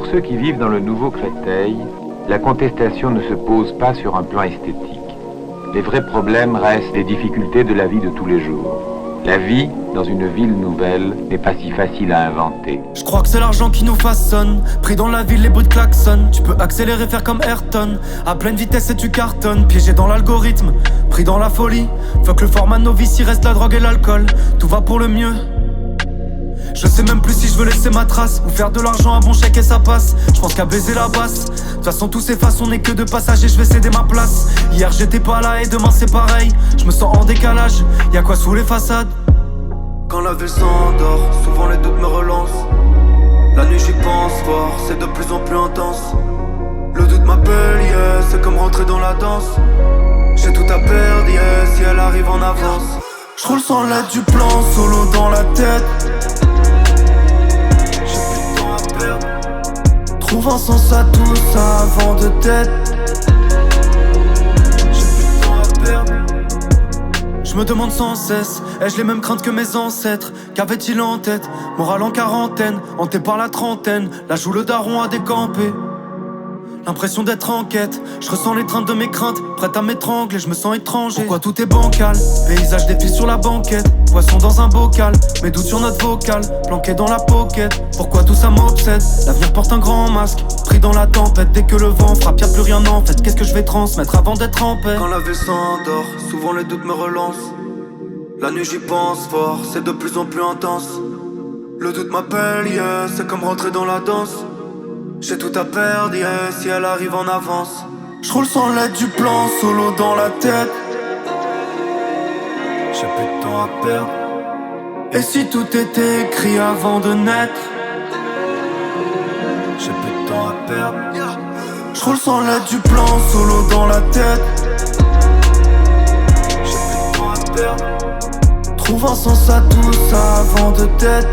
Pour ceux qui vivent dans le nouveau Créteil, la contestation ne se pose pas sur un plan esthétique. Les vrais problèmes restent les difficultés de la vie de tous les jours. La vie, dans une ville nouvelle, n'est pas si facile à inventer. Je crois que c'est l'argent qui nous façonne. Pris dans la ville, les bruits de klaxon. Tu peux accélérer, faire comme Ayrton. À pleine vitesse et tu cartonnes. Piégé dans l'algorithme, pris dans la folie. Fuck le format novice, il reste la drogue et l'alcool. Tout va pour le mieux. Je sais même plus si je veux laisser ma trace ou faire de l'argent, un bon chèque et ça passe. Je pense qu'à baiser la basse. De toute façon tous s'effacent, on n'est que de passage et je vais céder ma place. Hier j'étais pas là et demain c'est pareil. Je me sens en décalage, y'a quoi sous les façades. Quand la ville s'endort, souvent les doutes me relancent. La nuit j'y pense fort, c'est de plus en plus intense. Le doute m'appelle, yeah, c'est comme rentrer dans la danse. J'ai tout à perdre, yeah, si elle arrive en avance. Je roule sans l'aide du plan, solo dans la tête. Trouve un sens à tout ça avant de tête. J'ai plus de temps à perdre. Je me demande sans cesse, ai-je les mêmes craintes que mes ancêtres? Qu'avait-il en tête? Moral en quarantaine, hanté par la trentaine. Là joue le daron à décamper. L'impression d'être en quête, je ressens l'étreinte de mes craintes, prête à m'étrangler, je me sens étranger. Pourquoi tout est bancal? Paysage défile sur la banquette, poisson dans un bocal, mes doutes sur notre vocal, planqué dans la pocket. Pourquoi tout ça m'obsède? L'avenir porte un grand masque, pris dans la tempête. Dès que le vent frappe, y'a plus rien en fait. Qu'est-ce que je vais transmettre avant d'être en paix? Quand la vie s'endort, souvent les doutes me relancent. La nuit j'y pense fort, c'est de plus en plus intense. Le doute m'appelle, yeah, c'est comme rentrer dans la danse. J'ai tout à perdre, yeah, si elle arrive en avance. J'roule sans l'aide du plan, solo dans la tête. J'ai plus de temps à perdre. Et si tout était écrit avant de naître? J'ai plus de temps à perdre. J'roule sans l'aide du plan, solo dans la tête. J'ai plus de temps à perdre. Trouve un sens à tout ça avant de tête.